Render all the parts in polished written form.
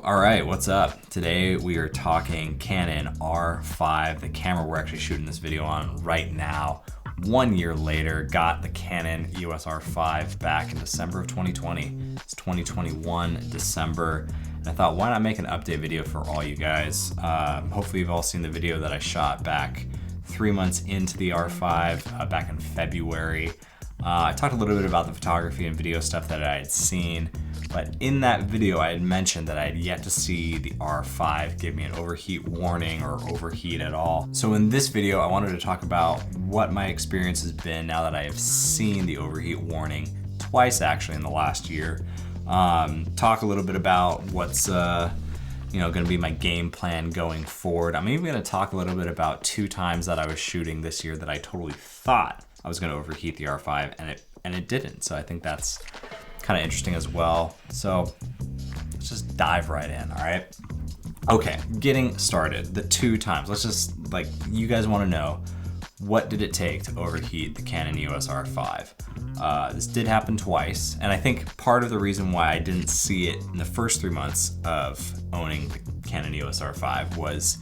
All right, what's up? Today we are talking Canon R5, the camera we're actually shooting this video on right now. 1 year later, got the Canon EOS R5 back in December of 2020. It's 2021, December. And I thought, why not make an update video for all you guys? Hopefully you've all seen the video that I shot back 3 months into the R5, back in February. I talked a little bit about the photography and video stuff that I had seen, but in that video I had mentioned that I had yet to see the R5 give me an overheat warning or overheat at all. So in this video I wanted to talk about what my experience has been now that I have seen the overheat warning twice actually in the last year. Talk a little bit about what's going to be my game plan going forward. I'm even going to talk a little bit about 2 times that I was shooting this year that I totally thought I was going to overheat the R5 and it didn't. So I think that's kind of interesting as well. So let's just dive right in. All right. Okay. Getting started. The 2 times. Let's just you guys want to know, what did it take to overheat the Canon EOS R5? This did happen twice. And I think part of the reason why I didn't see it in the first 3 months of owning the Canon EOS R5 was,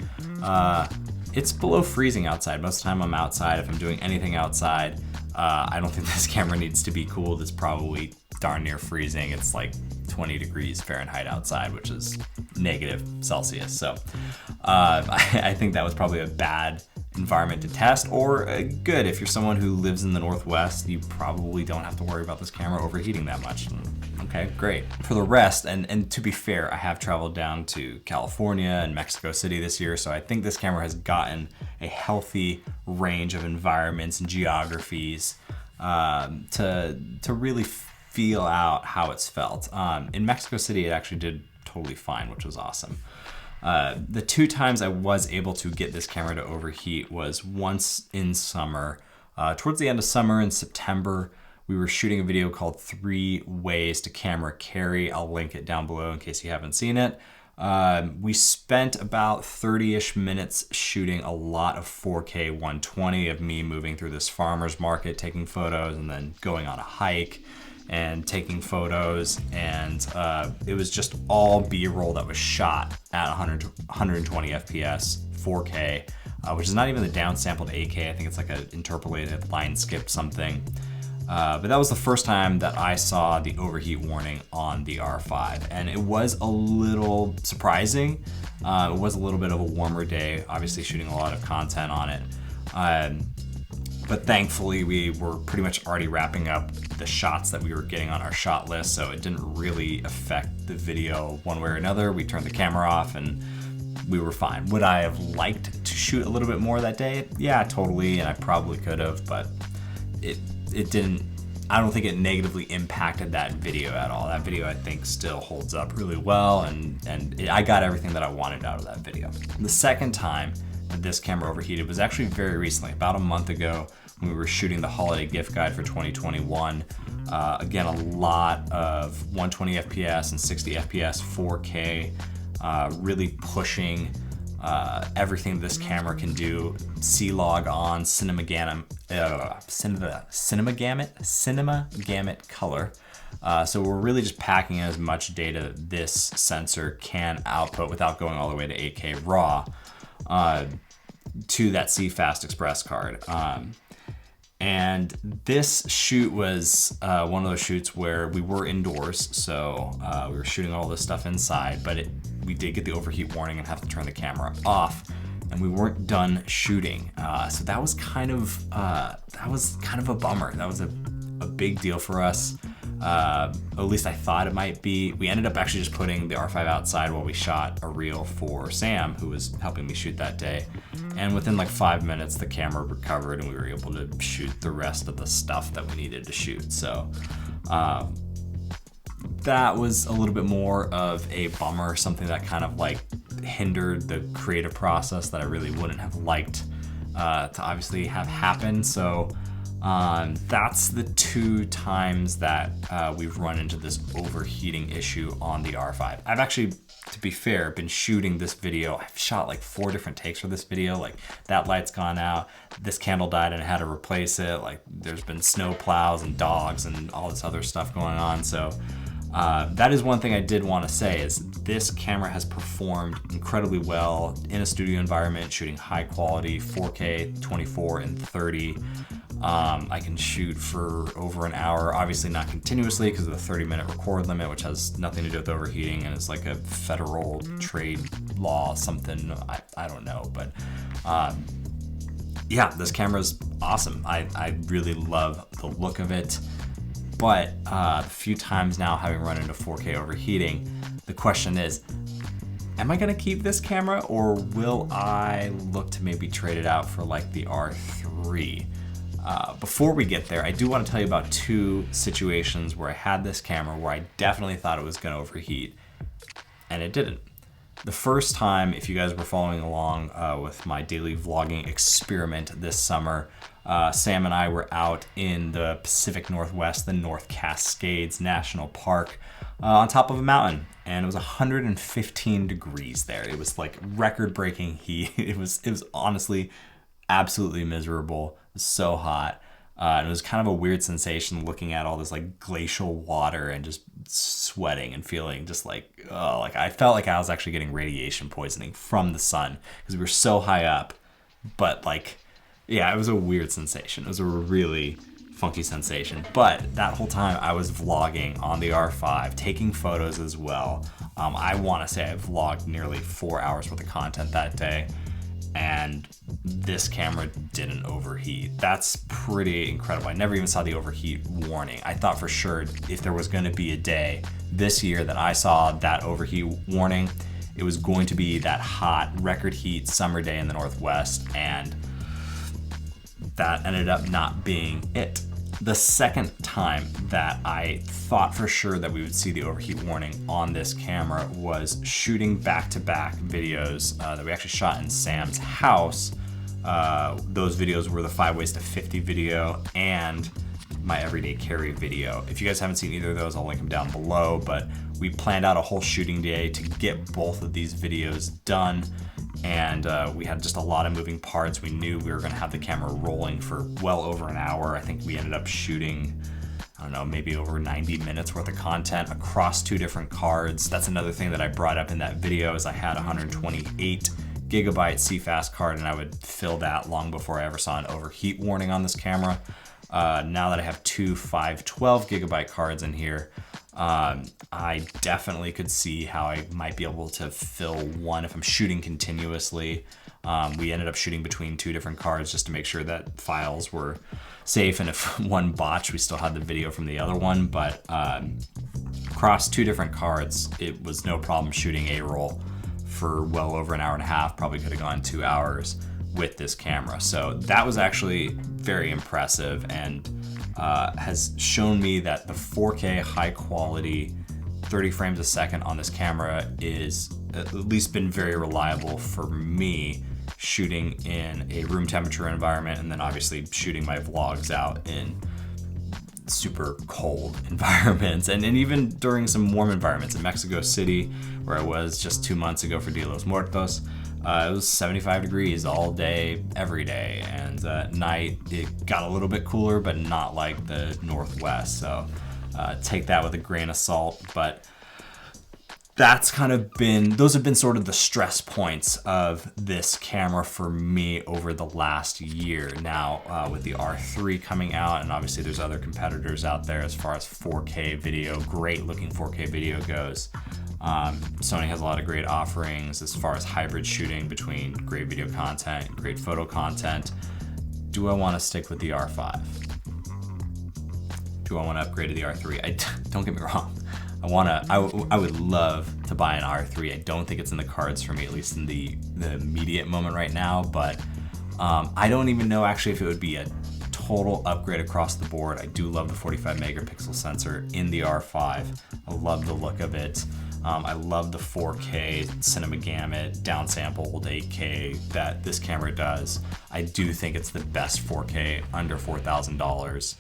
it's below freezing outside. Most of the time I'm outside. If I'm doing anything outside, I don't think this camera needs to be cooled. It's probably darn near freezing. It's like 20 degrees Fahrenheit outside, which is -Celsius. So I think that was probably a bad environment to test, or good. If you're someone who lives in the Northwest, you probably don't have to worry about this camera overheating that much. Okay, great. For the rest, and to be fair, I have traveled down to California and Mexico City this year, so I think this camera has gotten a healthy range of environments and geographies to really feel out how it's felt. In Mexico City, it actually did totally fine, which was awesome. The 2 times I was able to get this camera to overheat was once in summer. Towards the end of summer in September, we were shooting a video called 3 Ways to Camera Carry. I'll link it down below in case you haven't seen it. We spent about 30-ish minutes shooting a lot of 4K 120 of me moving through this farmer's market, taking photos, and then going on a hike and taking photos, and it was just all B-roll that was shot at 120 FPS, 4K, which is not even the downsampled 8K. I think it's like an interpolated line skip something. But that was the first time that I saw the overheat warning on the R5, and it was a little surprising. It was a little bit of a warmer day, obviously shooting a lot of content on it. But thankfully we were pretty much already wrapping up the shots that we were getting on our shot list, so it didn't really affect the video one way or another. We turned the camera off and we were fine. Would I have liked to shoot a little bit more that day? Yeah, totally, and I probably could have, but it didn't, I don't think it negatively impacted that video at all. That video I think still holds up really well, and I got everything that I wanted out of that video. The second time that this camera overheated was actually very recently, about a month ago, when we were shooting the holiday gift guide for 2021. Again, a lot of 120 FPS and 60 FPS 4K, really pushing everything this camera can do. C-Log on, cinema gamut color. So we're really just packing as much data this sensor can output without going all the way to 8K RAW to that CFast Express card. And this shoot was one of those shoots where we were indoors, so we were shooting all this stuff inside, but we did get the overheat warning and have to turn the camera off, and we weren't done shooting. So that was kind of a bummer. That was a big deal for us. At least I thought it might be. We ended up actually just putting the R5 outside while we shot a reel for Sam, who was helping me shoot that day. And within like 5 minutes, the camera recovered and we were able to shoot the rest of the stuff that we needed to shoot. So that was a little bit more of a bummer, something that kind of like hindered the creative process that I really wouldn't have liked to obviously have happen. So that's the 2 times that we've run into this overheating issue on the R5. I've actually, to be fair, been shooting this video. I've shot like 4 different takes for this video. Like, that light's gone out, this candle died and I had to replace it. Like, there's been snow plows and dogs and all this other stuff going on. So That is one thing I did want to say is this camera has performed incredibly well in a studio environment, shooting high quality 4K, 24 and 30. I can shoot for over an hour, obviously not continuously because of the 30-minute record limit, which has nothing to do with overheating and is like a federal trade law, something, I don't know, but yeah, this camera's awesome. I really love the look of it. But a few times now, having run into 4K overheating, the question is, am I gonna keep this camera or will I look to maybe trade it out for like the R3? Before we get there, I do want to tell you about two situations where I had this camera where I definitely thought it was gonna overheat, and it didn't. The first time, if you guys were following along with my daily vlogging experiment this summer, Sam and I were out in the Pacific Northwest, the North Cascades National Park, on top of a mountain, and it was 115 degrees there. It was like record-breaking heat. It was honestly absolutely miserable. It was so hot. And it was kind of a weird sensation looking at all this like glacial water and just sweating and feeling just like, oh, like I felt like I was actually getting radiation poisoning from the sun because we were so high up. But like, yeah, it was a weird sensation. It was a really funky sensation. But that whole time I was vlogging on the R5, taking photos as well. I want to say I vlogged nearly 4 hours worth of content that day. And this camera didn't overheat. That's pretty incredible. I never even saw the overheat warning. I thought for sure if there was going to be a day this year that I saw that overheat warning, it was going to be that hot record heat summer day in the Northwest, and that ended up not being it. The second time that I thought for sure that we would see the overheat warning on this camera was shooting back-to-back videos that we actually shot in Sam's house. Those videos were the 5 ways to 50 video and my everyday carry video. If you guys haven't seen either of those, I'll link them down below, but we planned out a whole shooting day to get both of these videos done. And we had just a lot of moving parts. We knew we were gonna have the camera rolling for well over an hour. I think we ended up shooting, I don't know, maybe over 90 minutes worth of content across 2 different cards. That's another thing that I brought up in that video is I had a 128 gigabyte CFast card and I would fill that long before I ever saw an overheat warning on this camera. Now that I have 2 512 gigabyte cards in here, I definitely could see how I might be able to fill one if I'm shooting continuously. We ended up shooting between 2 different cards just to make sure that files were safe, and if one botched, we still had the video from the other one, but across 2 different cards, it was no problem shooting A-roll for well over an hour and a half, probably could have gone 2 hours with this camera. So that was actually very impressive and has shown me that the 4K high quality 30 frames a second on this camera is at least been very reliable for me shooting in a room temperature environment, and then obviously shooting my vlogs out in super cold environments, and even during some warm environments in Mexico City, where I was just 2 months ago for Dia de los Muertos. It was 75 degrees all day, every day, and at night it got a little bit cooler, but not like the Northwest, so take that with a grain of salt. But that's kind of been, those have been sort of the stress points of this camera for me over the last year. Now with the R3 coming out, and obviously there's other competitors out there as far as 4K video, great looking 4K video goes. Sony has a lot of great offerings as far as hybrid shooting between great video content, great photo content. Do I want to stick with the R5? Do I want to upgrade to the R3? Don't get me wrong. I would love to buy an R3. I don't think it's in the cards for me, at least in the immediate moment right now, but I don't even know actually if it would be a total upgrade across the board. I do love the 45 megapixel sensor in the R5. I love the look of it. I love the 4K cinema gamut, downsampled 8K that this camera does. I do think it's the best 4K under $4,000.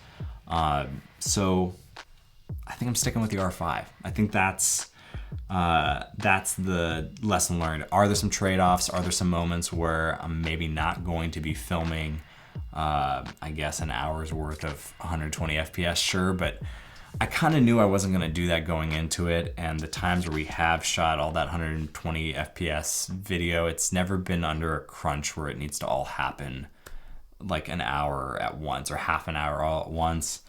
So I think I'm sticking with the R5. I think that's the lesson learned. Are there some trade-offs? Are there some moments where I'm maybe not going to be filming, I guess, an hour's worth of 120 FPS? Sure, but I kind of knew I wasn't going to do that going into it, and the times where we have shot all that 120 FPS video, it's never been under a crunch where it needs to all happen like an hour at once or half an hour all at once.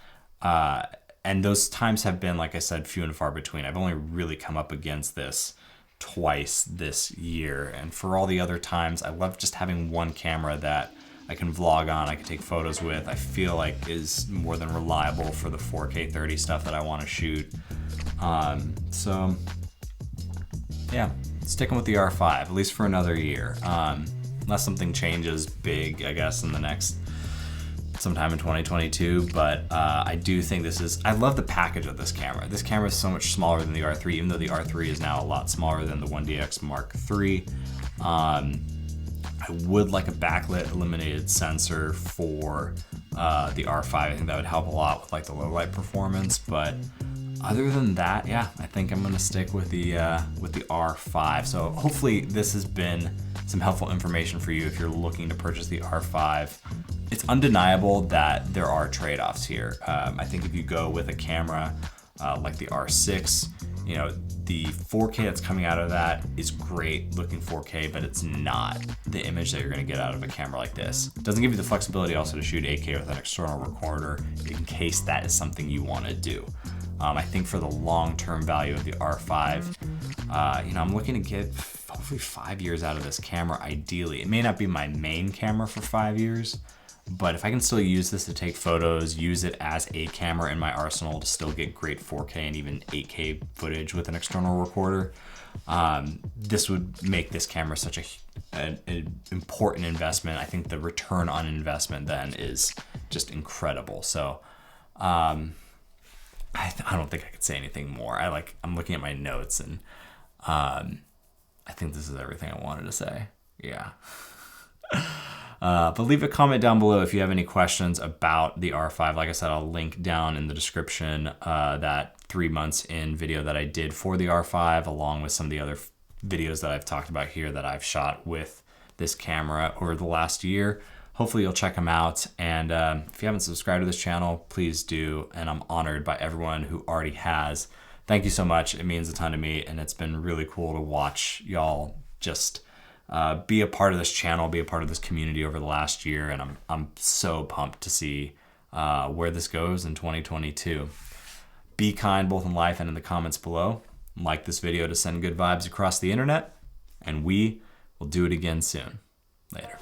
And those times have been, like I said, few and far between. I've only really come up against this twice this year, and for all the other times, I love just having one camera that I can vlog on, I can take photos with, I feel like is more than reliable for the 4K 30 stuff that I want to shoot. So yeah, sticking with the R5, at least for another year. Unless something changes big, I guess, in the next sometime in 2022, but I do think I love the package of this camera. This camera is so much smaller than the R3, even though the R3 is now a lot smaller than the 1DX Mark III. I would like a backlit illuminated sensor for the R5. I think that would help a lot with like the low light performance, but other than that, yeah, I think I'm gonna stick with the R5. So hopefully this has been some helpful information for you if you're looking to purchase the R5. It's undeniable that there are trade-offs here. I think if you go with a camera like the R6, you know, the 4K that's coming out of that is great looking 4K, but it's not the image that you're gonna get out of a camera like this. It doesn't give you the flexibility also to shoot 8K with an external recorder in case that is something you wanna do. I think for the long-term value of the R5, you know, I'm looking to get hopefully 5 years out of this camera ideally. It may not be my main camera for 5 years, but if I can still use this to take photos, use it as a camera in my arsenal to still get great 4K and even 8K footage with an external recorder, this would make this camera such an important investment. I think the return on investment then is just incredible. So I don't think I could say anything more. I'm looking at my notes, and I think this is everything I wanted to say. Yeah. But leave a comment down below if you have any questions about the R5. Like I said, I'll link down in the description that 3 months in video that I did for the R5, along with some of the other videos that I've talked about here that I've shot with this camera over the last year. Hopefully you'll check them out. And if you haven't subscribed to this channel, please do. And I'm honored by everyone who already has. Thank you so much. It means a ton to me, and it's been really cool to watch y'all just be a part of this channel, be a part of this community over the last year, and I'm so pumped to see where this goes in 2022. Be kind both in life and in the comments below. Like this video to send good vibes across the internet, and we will do it again soon. Later.